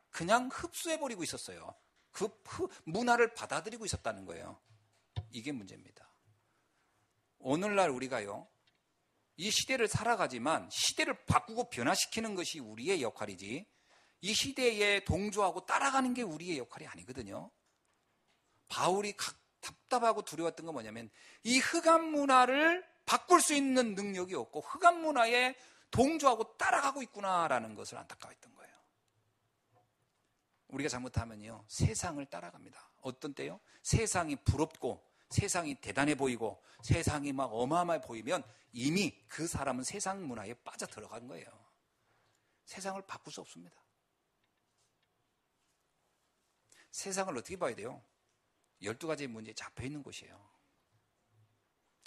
그냥 흡수해버리고 있었어요. 그 문화를 받아들이고 있었다는 거예요. 이게 문제입니다. 오늘날 우리가요, 이 시대를 살아가지만 시대를 바꾸고 변화시키는 것이 우리의 역할이지, 이 시대에 동조하고 따라가는 게 우리의 역할이 아니거든요. 바울이 답답하고 두려웠던 건 뭐냐면 이 흑암 문화를 바꿀 수 있는 능력이 없고 흑암 문화에 동조하고 따라가고 있구나라는 것을 안타까워했던 거예요. 우리가 잘못하면요, 세상을 따라갑니다. 어떤 때요? 세상이 부럽고 세상이 대단해 보이고 세상이 막 어마어마해 보이면 이미 그 사람은 세상 문화에 빠져 들어간 거예요. 세상을 바꿀 수 없습니다. 세상을 어떻게 봐야 돼요? 12가지 문제에 잡혀 있는 곳이에요.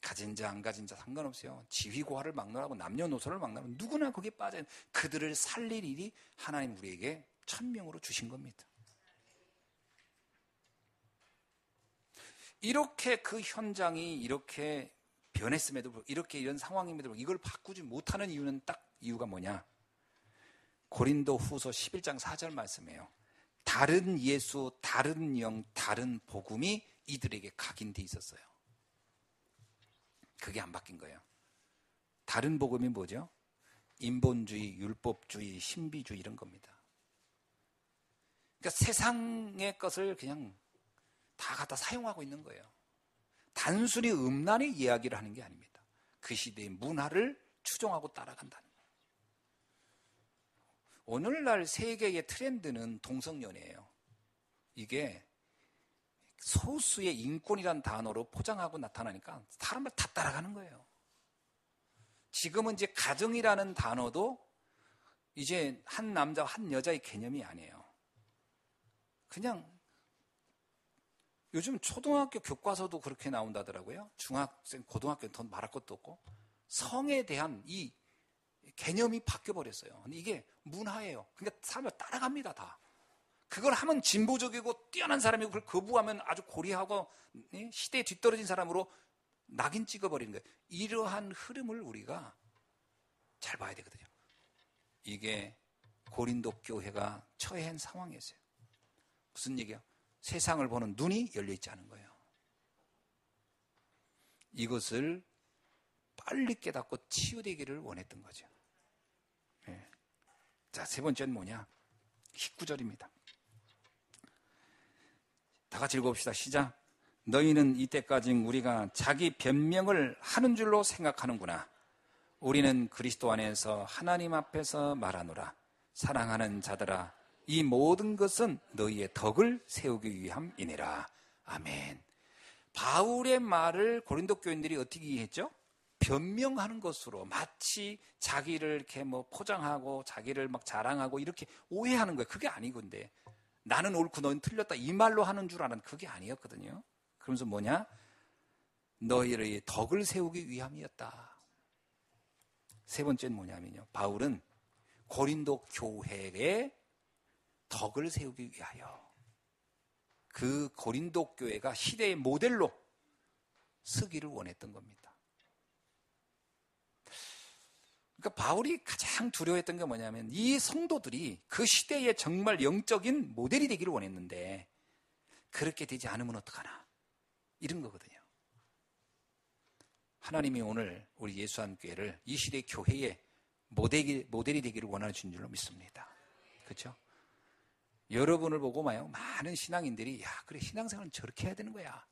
가진 자 안 가진 자 상관없어요. 지위고하를 막론하고 남녀노소를 막론하고 누구나 거기에 빠져 있는, 그들을 살릴 일이 하나님 우리에게 천명으로 주신 겁니다. 이렇게 그 현장이 이렇게 변했음에도 불구하고, 이렇게 이런 상황임에도 불구하고 이걸 바꾸지 못하는 이유는 딱 이유가 뭐냐? 고린도 후서 11장 4절 말씀이에요. 다른 예수, 다른 영, 다른 복음이 이들에게 각인돼 있었어요. 그게 안 바뀐 거예요. 다른 복음이 뭐죠? 인본주의, 율법주의, 신비주의 이런 겁니다. 그러니까 세상의 것을 그냥 다 갖다 사용하고 있는 거예요. 단순히 음란의 이야기를 하는 게 아닙니다. 그 시대의 문화를 추종하고 따라간다는 거예요. 오늘날 세계의 트렌드는 동성연애예요. 이게 소수의 인권이란 단어로 포장하고 나타나니까 사람들 다 따라가는 거예요. 지금은 이제 가정이라는 단어도 이제 한 남자와 한 여자의 개념이 아니에요. 그냥 요즘 초등학교 교과서도 그렇게 나온다더라고요. 중학생, 고등학교는 더 말할 것도 없고 성에 대한 이 개념이 바뀌어버렸어요. 근데 이게 문화예요. 그러니까 사람들 따라갑니다, 다. 그걸 하면 진보적이고 뛰어난 사람이고 그걸 거부하면 아주 고리하고 시대에 뒤떨어진 사람으로 낙인 찍어버리는 거예요. 이러한 흐름을 우리가 잘 봐야 되거든요. 이게 고린도 교회가 처해한 상황이었어요. 무슨 얘기야? 세상을 보는 눈이 열려있지 않은 거예요. 이것을 빨리 깨닫고 치유되기를 원했던 거죠. 네. 자, 세 번째는 뭐냐? 19절입니다. 다 같이 읽어봅시다. 시작. 너희는 이때까지 우리가 자기 변명을 하는 줄로 생각하는구나. 우리는 그리스도 안에서 하나님 앞에서 말하노라. 사랑하는 자들아, 이 모든 것은 너희의 덕을 세우기 위함이니라. 아멘. 바울의 말을 고린도 교인들이 어떻게 이해했죠? 변명하는 것으로, 마치 자기를 이렇게 뭐 포장하고 자기를 막 자랑하고 이렇게 오해하는 거예요. 그게 아니건데, 나는 옳고 너는 틀렸다 이 말로 하는 줄 알았는데 그게 아니었거든요. 그러면서 뭐냐? 너희의 덕을 세우기 위함이었다. 세 번째는 뭐냐면요, 바울은 고린도 교회의 덕을 세우기 위하여 그 고린도 교회가 시대의 모델로 서기를 원했던 겁니다. 그러니까 바울이 가장 두려워했던 게 뭐냐면 이 성도들이 그 시대에 정말 영적인 모델이 되기를 원했는데 그렇게 되지 않으면 어떡하나, 이런 거거든요. 하나님이 오늘 우리 예수한교회를 이 시대의 교회의 모델이 되기를 원하시는 줄로 믿습니다. 그렇죠? 여러분을 보고 많은 신앙인들이 야, 그래, 신앙생활은 저렇게 해야 되는 거야,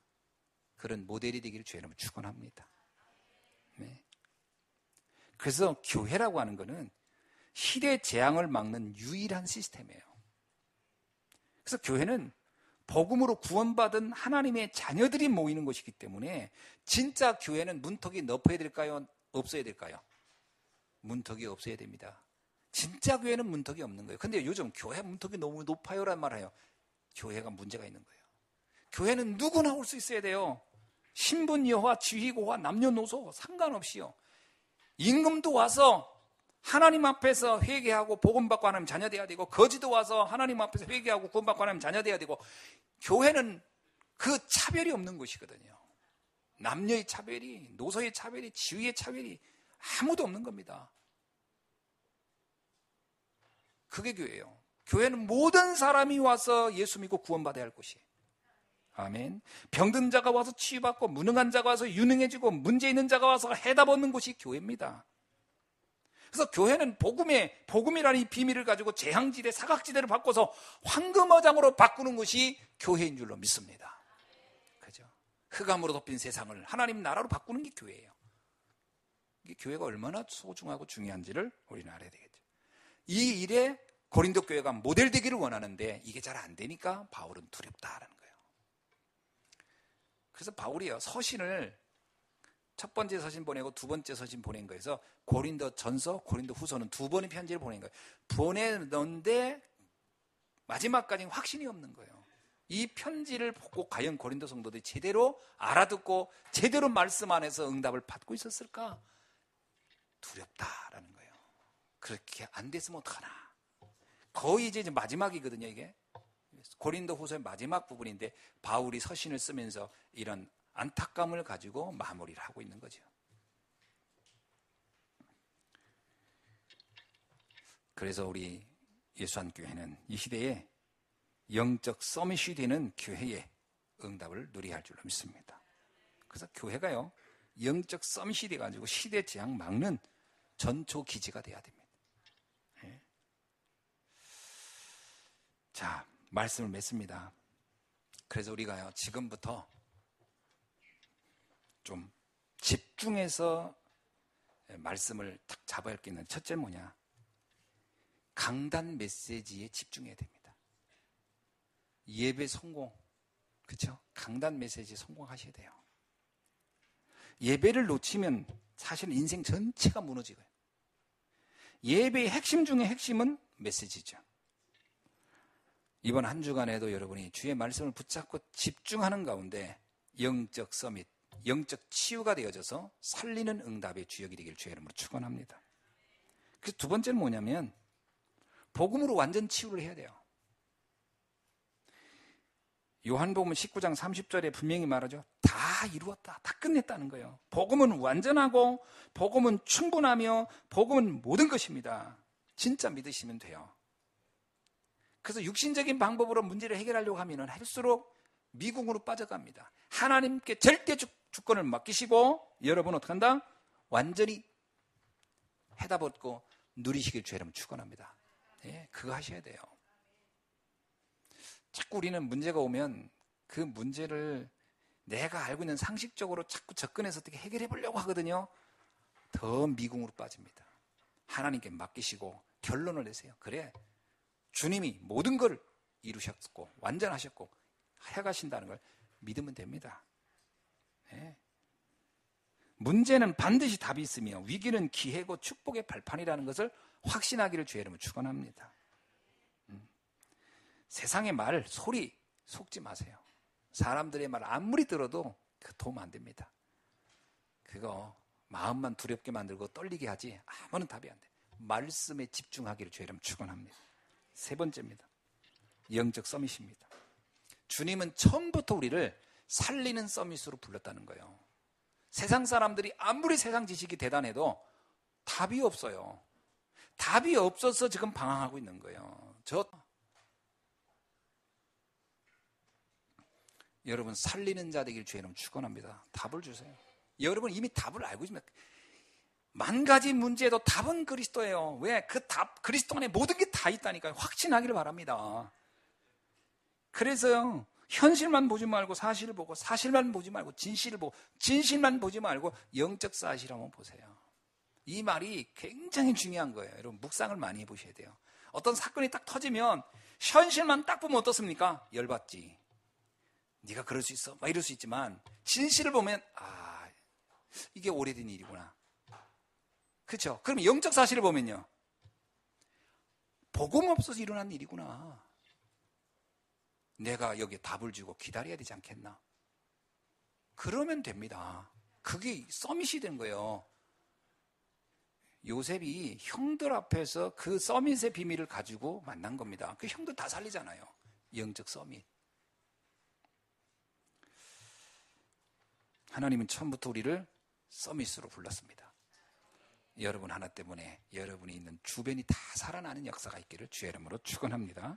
그런 모델이 되기를 주의 이름으로 축원합니다. 네. 그래서 교회라고 하는 것은 시대 재앙을 막는 유일한 시스템이에요. 그래서 교회는 복음으로 구원받은 하나님의 자녀들이 모이는 것이기 때문에 진짜 교회는 문턱이 높아야 될까요? 없어야 될까요? 문턱이 없어야 됩니다. 진짜 교회는 문턱이 없는 거예요. 근데 요즘 교회 문턱이 너무 높아요란 말을 해요. 교회가 문제가 있는 거예요. 교회는 누구나 올 수 있어야 돼요. 신분 여하, 지휘고하, 남녀노소 상관없이요. 임금도 와서 하나님 앞에서 회개하고 복음받고 하나님 자녀 돼야 되고, 거지도 와서 하나님 앞에서 회개하고 구원받고 하나님 자녀 돼야 되고, 교회는 그 차별이 없는 것이거든요. 남녀의 차별이, 노소의 차별이, 지위의 차별이 아무도 없는 겁니다. 그게 교회예요. 교회는 모든 사람이 와서 예수 믿고 구원받아야 할 곳이에요. 아멘. 병든 자가 와서 치유받고, 무능한 자가 와서 유능해지고, 문제 있는 자가 와서 해답 얻는 곳이 교회입니다. 그래서 교회는 복음이라는 이 비밀을 가지고 재앙지대, 사각지대를 바꿔서 황금어장으로 바꾸는 것이 교회인 줄로 믿습니다. 그죠? 흑암으로 덮인 세상을 하나님 나라로 바꾸는 게 교회예요. 이게 교회가 얼마나 소중하고 중요한지를 우리는 알아야 되겠죠. 이 일에 고린도 교회가 모델 되기를 원하는데 이게 잘 안 되니까 바울은 두렵다라는 거예요. 그래서 바울이요, 서신을 첫 번째 서신 보내고 두 번째 서신 보낸 거에서 고린도 전서, 고린도 후서는 두 번의 편지를 보낸 거예요. 보내는데 마지막까지 확신이 없는 거예요. 이 편지를 보고 과연 고린도 성도들이 제대로 알아듣고 제대로 말씀 안에서 응답을 받고 있었을까? 두렵다라는 거예요. 그렇게 안 됐으면 어떡하나. 거의 이제 마지막이거든요, 이게. 고린도 후서의 마지막 부분인데 바울이 서신을 쓰면서 이런 안타까움을 가지고 마무리를 하고 있는 거죠. 그래서 우리 예수한교회는 이 시대에 영적 서밋이 되는 교회의 응답을 누려야 할 줄로 믿습니다. 그래서 교회가요, 영적 서밋이 돼가지고 시대 재앙 막는 전초 기지가 돼야 됩니다. 네. 자, 말씀을 맺습니다. 그래서 우리가요, 지금부터 좀 집중해서 말씀을 딱 잡아야 할 게 있는데, 첫째 뭐냐? 강단 메시지에 집중해야 됩니다. 예배 성공, 그렇죠? 강단 메시지에 성공하셔야 돼요. 예배를 놓치면 사실 인생 전체가 무너지고요. 예배의 핵심 중에 핵심은 메시지죠. 이번 한 주간에도 여러분이 주의 말씀을 붙잡고 집중하는 가운데 영적 서밋, 영적 치유가 되어져서 살리는 응답의 주역이 되길 주의 이름으로 축원합니다. 그래서 두 번째는 뭐냐면 복음으로 완전 치유를 해야 돼요. 요한복음 19장 30절에 분명히 말하죠. 다 이루었다. 다 끝냈다는 거예요. 복음은 완전하고 복음은 충분하며 복음은 모든 것입니다. 진짜 믿으시면 돼요. 그래서 육신적인 방법으로 문제를 해결하려고 하면 할수록 미궁으로 빠져갑니다. 하나님께 절대 주권을 맡기시고 여러분 어떻게 한다? 완전히 해답 얻고 누리시길 주의 이름으로 축원합니다. 네, 그거 하셔야 돼요. 자꾸 우리는 문제가 오면 그 문제를 내가 알고 있는 상식적으로 자꾸 접근해서 어떻게 해결해 보려고 하거든요. 더 미궁으로 빠집니다. 하나님께 맡기시고 결론을 내세요. 그래, 주님이 모든 걸 이루셨고 완전하셨고 해가신다는 걸 믿으면 됩니다. 네. 문제는 반드시 답이 있으며 위기는 기회고 축복의 발판이라는 것을 확신하기를 주의 이름으로 축원합니다. 세상의 말, 소리 속지 마세요. 사람들의 말 아무리 들어도 그 도움 안 됩니다. 그거 마음만 두렵게 만들고 떨리게 하지 아무런 답이 안 돼. 말씀에 집중하기를 주의 이름으로 축원합니다. 세 번째입니다. 영적 서밋입니다. 주님은 처음부터 우리를 살리는 서밋으로 불렀다는 거예요. 세상 사람들이 아무리 세상 지식이 대단해도 답이 없어요. 답이 없어서 지금 방황하고 있는 거예요. 여러분 살리는 자 되길 주의 이름으로 축원합니다. 답을 주세요. 여러분 이미 답을 알고 있습니다. 만 가지 문제에도 답은 그리스도예요. 왜? 그 답, 그리스도 안에 모든 게 다 있다니까요. 확신하기를 바랍니다. 그래서요, 현실만 보지 말고 사실을 보고, 사실만 보지 말고 진실을 보고, 진실만 보지 말고 영적 사실 한번 보세요. 이 말이 굉장히 중요한 거예요. 여러분 묵상을 많이 해보셔야 돼요. 어떤 사건이 딱 터지면 현실만 딱 보면 어떻습니까? 열받지. 네가 그럴 수 있어? 막 이럴 수 있지만 진실을 보면 아, 이게 오래된 일이구나. 그렇죠? 그럼 영적 사실을 보면요, 복음 없어서 일어난 일이구나. 내가 여기에 답을 주고 기다려야 되지 않겠나? 그러면 됩니다. 그게 서밋이 된 거예요. 요셉이 형들 앞에서 그 서밋의 비밀을 가지고 만난 겁니다. 그 형들 다 살리잖아요. 영적 서밋. 하나님은 처음부터 우리를 서밋으로 불렀습니다. 여러분 하나 때문에 여러분이 있는 주변이 다 살아나는 역사가 있기를 주의 이름으로 축원합니다.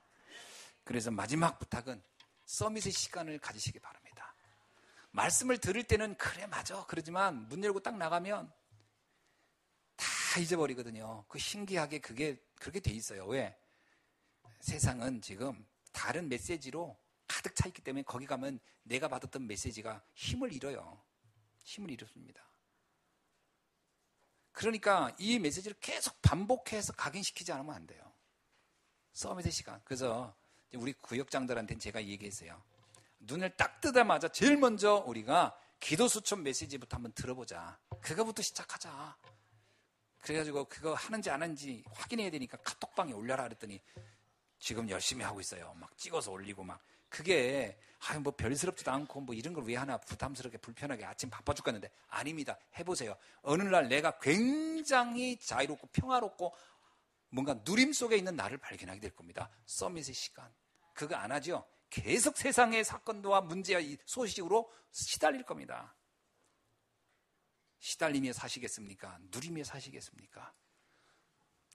그래서 마지막 부탁은 서밋의 시간을 가지시기 바랍니다. 말씀을 들을 때는 그래 맞아 그러지만 문 열고 딱 나가면 다 잊어버리거든요. 그 신기하게 그렇게 돼 있어요. 왜? 세상은 지금 다른 메시지로 가득 차 있기 때문에 거기 가면 내가 받았던 메시지가 힘을 잃어요. 힘을 잃습니다. 그러니까 이 메시지를 계속 반복해서 각인시키지 않으면 안 돼요. 서밋의 시간. 그래서 우리 구역장들한테는 제가 얘기했어요. 눈을 딱 뜨자마자 제일 먼저 우리가 기도 수첩 메시지부터 한번 들어보자. 그거부터 시작하자. 그래가지고 그거 하는지 안 하는지 확인해야 되니까 카톡방에 올려라 그랬더니 지금 열심히 하고 있어요. 막 찍어서 올리고 막 그게 뭐 별스럽지도 않고 뭐 이런 걸 왜 하나 부담스럽게 불편하게 아침 바빠 죽겠는데 아닙니다. 해보세요. 어느 날 내가 굉장히 자유롭고 평화롭고 뭔가 누림 속에 있는 나를 발견하게 될 겁니다. 서밋의 시간. 그거 안 하죠? 계속 세상의 사건과 문제와 이 소식으로 시달릴 겁니다. 시달리며 사시겠습니까? 누리며 사시겠습니까?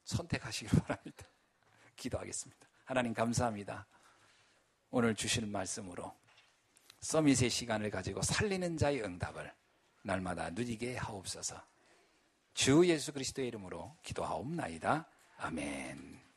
선택하시길 바랍니다. 기도하겠습니다. 하나님 감사합니다. 오늘 주실 말씀으로 서밋의 시간을 가지고 살리는 자의 응답을 날마다 누리게 하옵소서. 주 예수 그리스도의 이름으로 기도하옵나이다. 아멘.